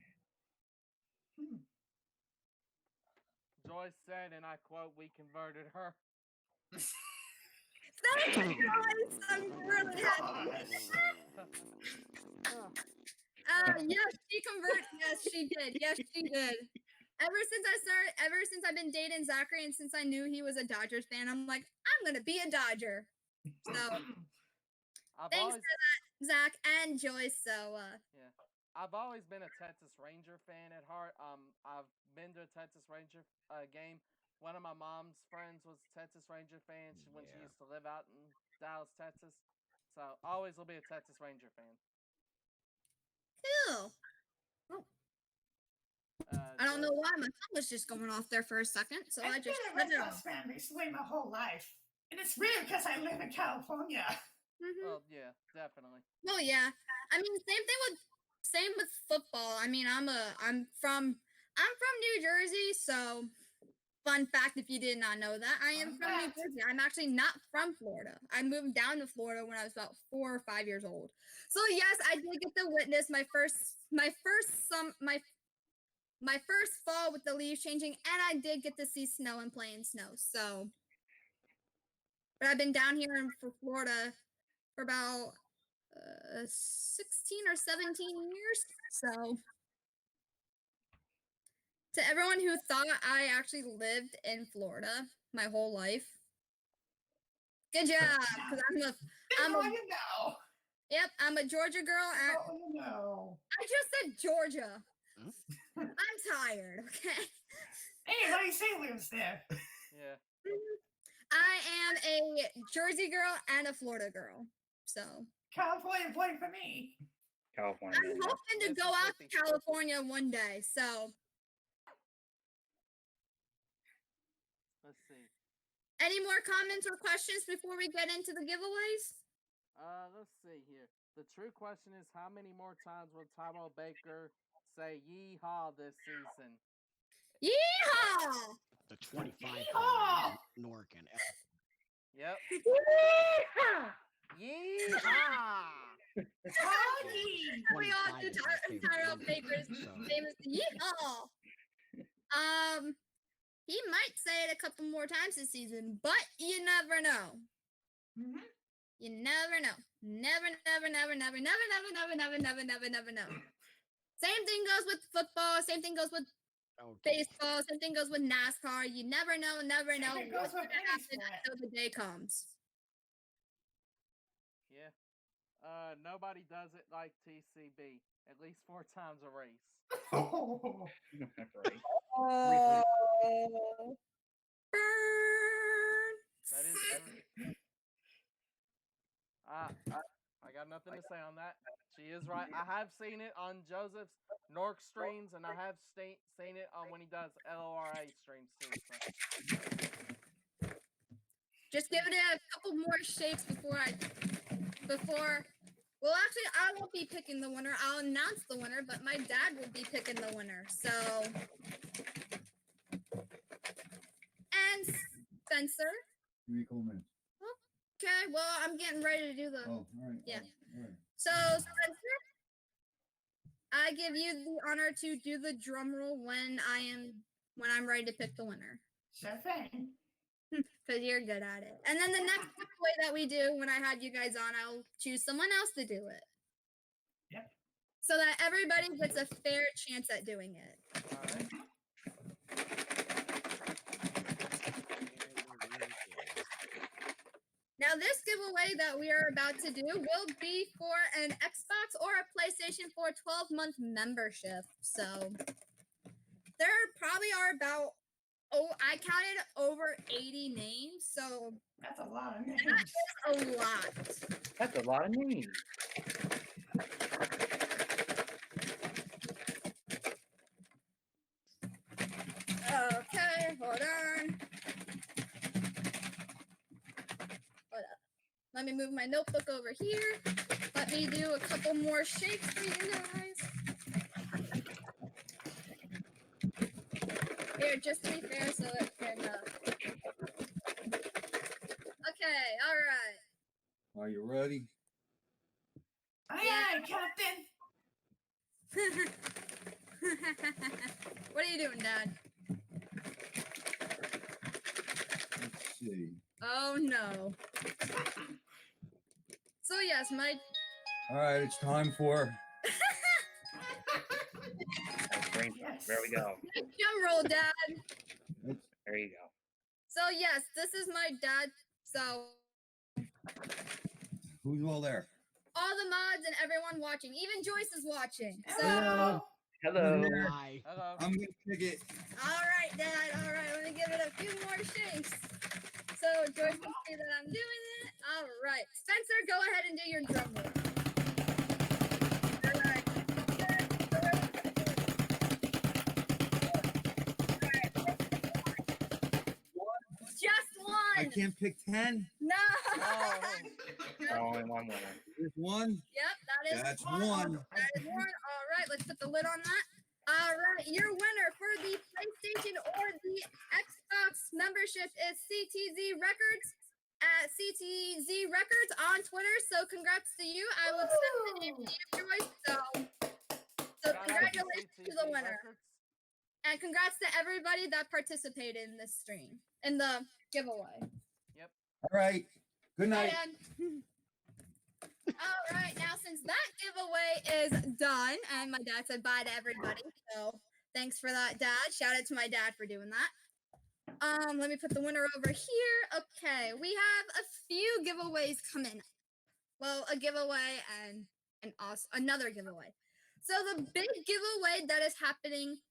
Joyce said, and I quote, "We converted her." That's nice. I'm really happy. Yes, she converted. Yes, she did. Yes, she did. Ever since I've been dating Zachary, and since I knew he was a Dodgers fan, I'm like, I'm gonna be a Dodger. So thanks for that, Zach and Joyce. So yeah, I've always been a Texas Ranger fan at heart. I've been to a Texas Ranger game. One of my mom's friends was a Texas Ranger fan when she used to live out in Dallas, Texas. So always will be a Texas Ranger fan. cool. Oh. I don't know why my phone was just going off there for a second, so I just I've been a Red Sox fan basically my whole life, and it's weird because I live in California. Well, yeah, definitely. Well, yeah. I mean, same with football. I mean, I'm from New Jersey, so fun fact if you did not know that, I am from New Jersey. I'm actually not from Florida. I moved down to Florida when I was about 4 or 5 years old. So yes, I did get to witness my first fall with the leaves changing, and I did get to see snow and play in snow. So, but I've been down here in Florida for about 16 or 17 years. So, to everyone who thought I actually lived in Florida my whole life, good job. Because I'm a Georgia girl. I just said Georgia. I'm tired. Okay. Anybody say lives there? Yeah. I am a Jersey girl and a Florida girl. So California boy for me. California. I'm hoping to go out to California one day. So let's see. Any more comments or questions before we get into the giveaways? Let's see here. The true question is, how many more times will Tyrell Baker say "yeehaw" this season? Yeehaw! The 25 Norkin. Yep. Yeehaw! Yeehaw! We all do Tyrell Baker's famous yeehaw. He might say it a couple more times this season, but you never know. You never know. Never know. Same thing goes with football. Same thing goes with baseball. Same thing goes with NASCAR. You never know what's going to happen until the day comes. Yeah. Nobody does it like TCB. At least 4 times a race. Burn. That is true. I got nothing to say on that. She is right. I have seen it on Joseph's Nork streams, and I have seen it on when he does LORA streams too. So. Just give it a couple more shakes before. Well, actually, I won't be picking the winner. I'll announce the winner, but my dad will be picking the winner. So, and Spencer. Okay, well, I'm getting ready to do the. Oh, all right. Yeah. All right. So, Spencer, I give you the honor to do the drum roll when I'm ready to pick the winner. Sure thing. Because you're good at it. And then the next way that we do, when I had you guys on, I'll choose someone else to do it. Yep. So that everybody gets a fair chance at doing it. All right. Now, this giveaway that we are about to do will be for an Xbox or a PlayStation 4 12-month membership. So there probably are about, I counted over 80 names. So that's a lot of names. That is a lot. That's a lot of names. Okay, hold on. let me move my notebook over here. Let me do a couple more shakes for you guys. Here, just to be fair, so it can. Okay, all right. Are you ready? Aye, aye, Captain. What are you doing, Dad? Let's see. Oh no. So yes, my All right, it's time for. Green time. There we go. drum roll, Dad. There you go. So yes, this is my dad. So Who's all there? all the mods and everyone watching, even Joyce is watching. So Hello. Hello. Hi. Hello. I'm gonna pick it. all right, Dad. All right, let me give it a few more shakes. So Joyce can see that I'm doing it. All right, Spencer, go ahead and do your drum roll. All right. Just I one. can't pick 10. No. Only one winner. There's one. Yep, that is That's one. one. That is one. All right, let's put the lid on that. All right, your winner for the PlayStation or the Xbox membership is CTZ Records at CTZ Records on Twitter. So congrats to you. I will send the name to you, Joyce. So Shout out to congratulations to the CTZ winner. Records. And congrats to everybody that participated in this stream, in the giveaway. All right. Good night. And all right, now since that giveaway is done, and my dad said bye to everybody, so thanks for that, Dad. Shout out to my dad for doing that. Let me put the winner over here. Okay, we have a few giveaways coming. Well, a giveaway and also another giveaway. So the big giveaway that is happening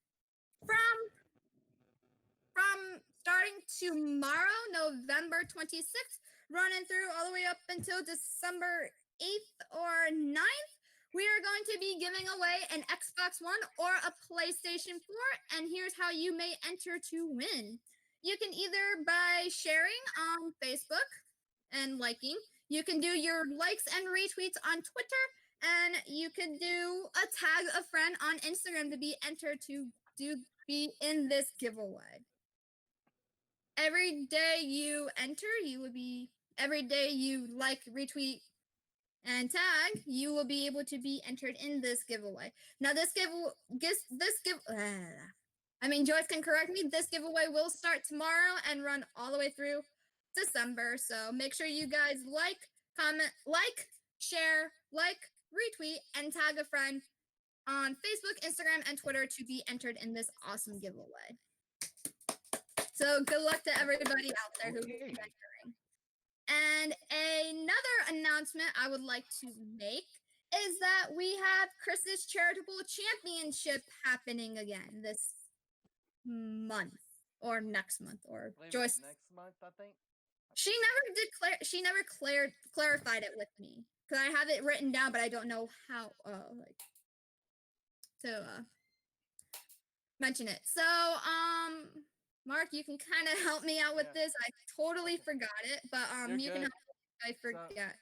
from starting tomorrow, November 26th, running through all the way up until December 8th or 9th, we are going to be giving away an Xbox One or a PlayStation 4, and here's how you may enter to win. You can either by sharing on Facebook and liking, you can do your likes and retweets on Twitter, and you can do a tag a friend on Instagram to be entered to be in this giveaway. Every day you enter, every day you like, retweet, and tag, you will be able to be entered in this giveaway. Now, Joyce can correct me. This giveaway will start tomorrow and run all the way through December. So make sure you guys like, comment, share, retweet, and tag a friend on Facebook, Instagram, and Twitter to be entered in this awesome giveaway. So good luck to everybody out there who will be entering. And another announcement I would like to make is that we have Chris's Charitable Championship happening again this month or next month, or Joyce. Next month, I think. She never clarified it with me because I have it written down, but I don't know how to mention it. So Mark, you can kind of help me out with this. I totally forgot it, but you can help me if I forget.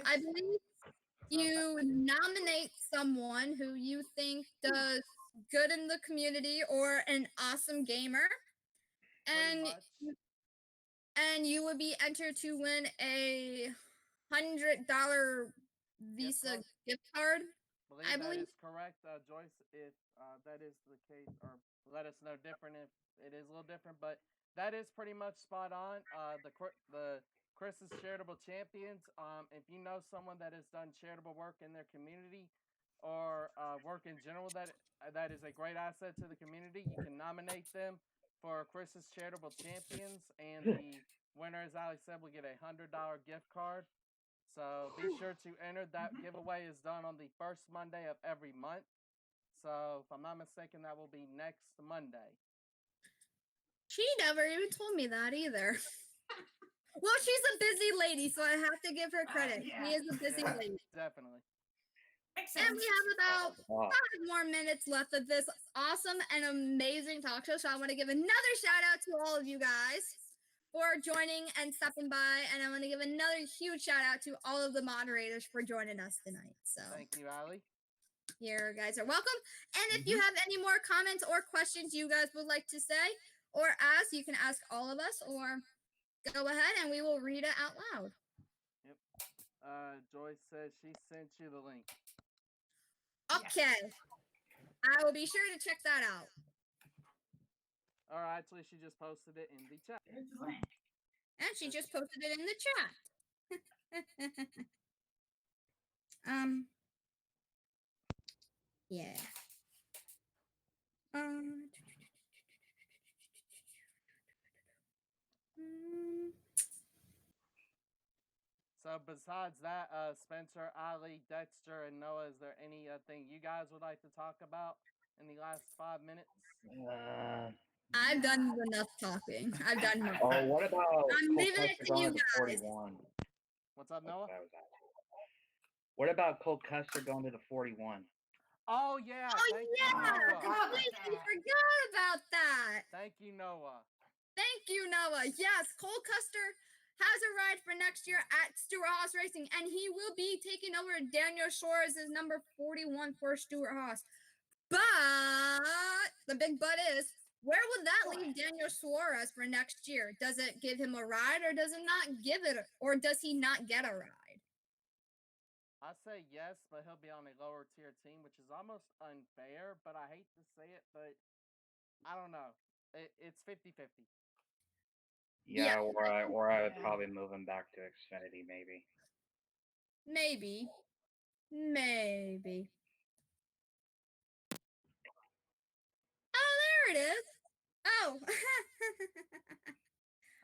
I believe you nominate someone who you think does good in the community or an awesome gamer, and you would be entered to win a $100 Visa gift card. I believe that is correct, Joyce. If that is the case, or let us know different if it is a little different, but that is pretty much spot on. The Chris's Charitable Champions. If you know someone that has done charitable work in their community or work in general that is a great asset to the community, you can nominate them for Chris's Charitable Champions, and the winner, as Ali said, will get a $100 gift card. So be sure to enter. That giveaway is done on the first Monday of every month. So if I'm not mistaken, that will be next Monday. She never even told me that either. Well, she's a busy lady, so I have to give her credit. Yeah. She is a busy lady. Definitely. And we have about 5 more minutes left of this awesome and amazing talk show. So I want to give another shout out to all of you guys for joining and stopping by. And I want to give another huge shout out to all of the moderators for joining us tonight. So Thank you, Allie. you guys are welcome. And if you have any more comments or questions you guys would like to say or ask, you can ask all of us or go ahead and we will read it out loud. Joyce says she sent you the link. Okay. I will be sure to check that out. Or actually, she just posted it in the chat. Here's the link. And she just posted it in the chat. Yeah. So besides that, Spencer, Ali, Dexter, and Noah, is there anything you guys would like to talk about in the last 5 minutes? I've done enough talking. I've done enough. Oh, what about I'm leaving it to you guys. 41? What's up, Noah? What about Cole Custer going to the 41? Oh, yeah. Oh, Thank yeah. you, Noah. Completely forgot about that. Thank you, Noah. Thank you, Noah. Yes, Cole Custer has a ride for next year at Stewart Haas Racing, and he will be taking over Daniel Suarez' number 41 for Stewart Haas. But the big but is, where would that leave Daniel Suarez for next year? Does it give him a ride, or does it not give it, or does he not get a ride? I say yes, but he'll be on a lower tier team, which is almost unfair, but I hate to say it, but I don't know. It's 50-50. Yeah, or I would probably move him back to Xfinity, maybe. Maybe. Oh, there it is. Oh.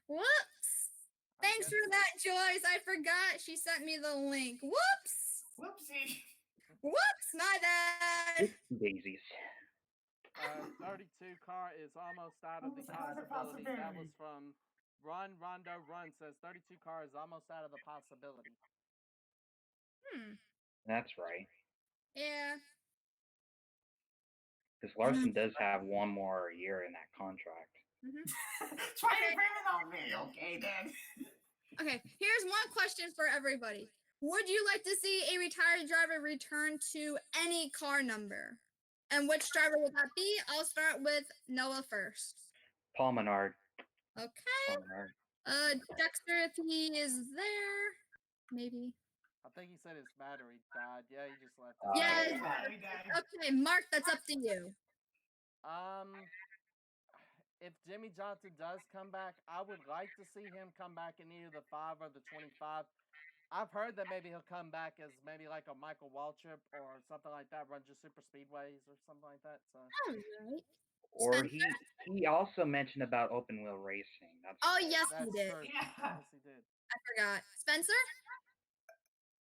Whoops. Thanks for that, Joyce. I forgot she sent me the link. Whoops. Whoopsie. Whoops, my bad. Daisies. 32 car is almost out of the possibility. That was from Rondo Run says 32 car is almost out of the possibility. That's right. Yeah. Because Larson does have one more year in that contract. Try to blame it on me, okay, then? Okay, here's one question for everybody. Would you like to see a retired driver return to any car number? And which driver would that be? I'll start with Noah first. Paul Menard. Okay. Paul Menard. Dexter, if he is there, maybe. I think he said his battery died. Yeah, he just left. Yeah. Battery died. Okay, Mark, that's up to you. If Jimmy Johnson does come back, I would like to see him come back in either the 5 or the 25. I've heard that maybe he'll come back as maybe like a Michael Waltrip or something like that, run just super speedways or something like that. So. All right. Or he also mentioned about open wheel racing. Yes, he did. True. Yeah. Yes, he did. I forgot. Spencer?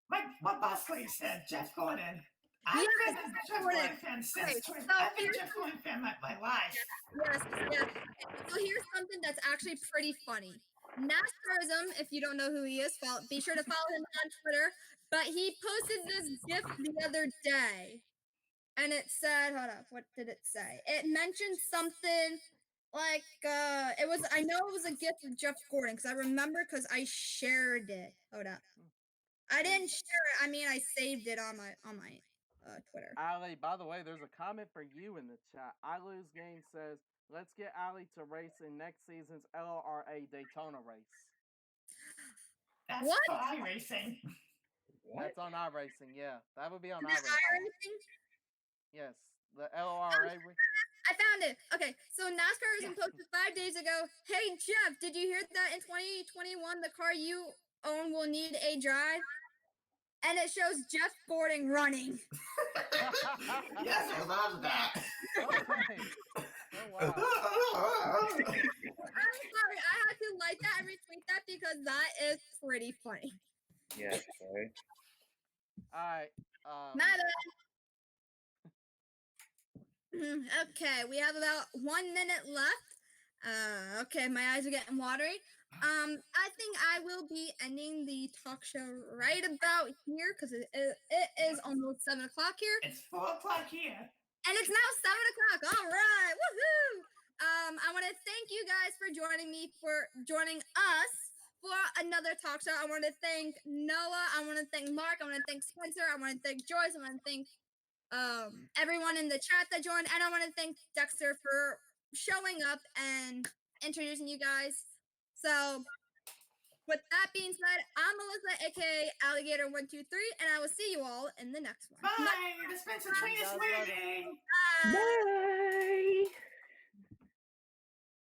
My boss lady said Jeff Gordon. I've been a Jeff Gordon fan since I've been a Jeff Gordon fan my life. Yes. So here's something that's actually pretty funny. NASCARism, if you don't know who he is, be sure to follow him on Twitter. But he posted this GIF the other day. And it said, hold up, what did it say? It mentioned something like, I know it was a GIF of Jeff Gordon, because I remember because I shared it. Hold up. I didn't share it. I mean, I saved it on my Twitter. Ali, by the way, there's a comment for you in the chat. I Lose Game says, let's get Ali to race in next season's LRA Daytona race. That's What? for iRacing. That's on iRacing, yeah. That would be on Is it iRacing. iRacing? Yes, the LRA. I found it. Okay, so NASCARism posted 5 days ago. Hey, Jeff, did you hear that in 2021, the car you own will need a drive? And it shows Jeff Gordon running. Yes, I love that. Okay. Oh, wow. I'm sorry, I had to like that and retweet that because that is pretty funny. Yes, right. All right. My bad. Okay, we have about 1 minute left. Okay, my eyes are getting watery. I think I will be ending the talk show right about here because it is almost 7 o'clock here. It's 4 o'clock here. And it's now 7 o'clock. All right. Woohoo. I want to thank you guys for joining us for another talk show. I want to thank Noah. I want to thank Mark. I want to thank Spencer. I want to thank Joyce. I want to thank everyone in the chat that joined, and I want to thank Dexter for showing up and introducing you guys. So, with that being said, I'm Alyssa, aka AllyGator123, and I will see you all in the next one. Bye. The Spencer train is guys later. waiting. Bye. Bye.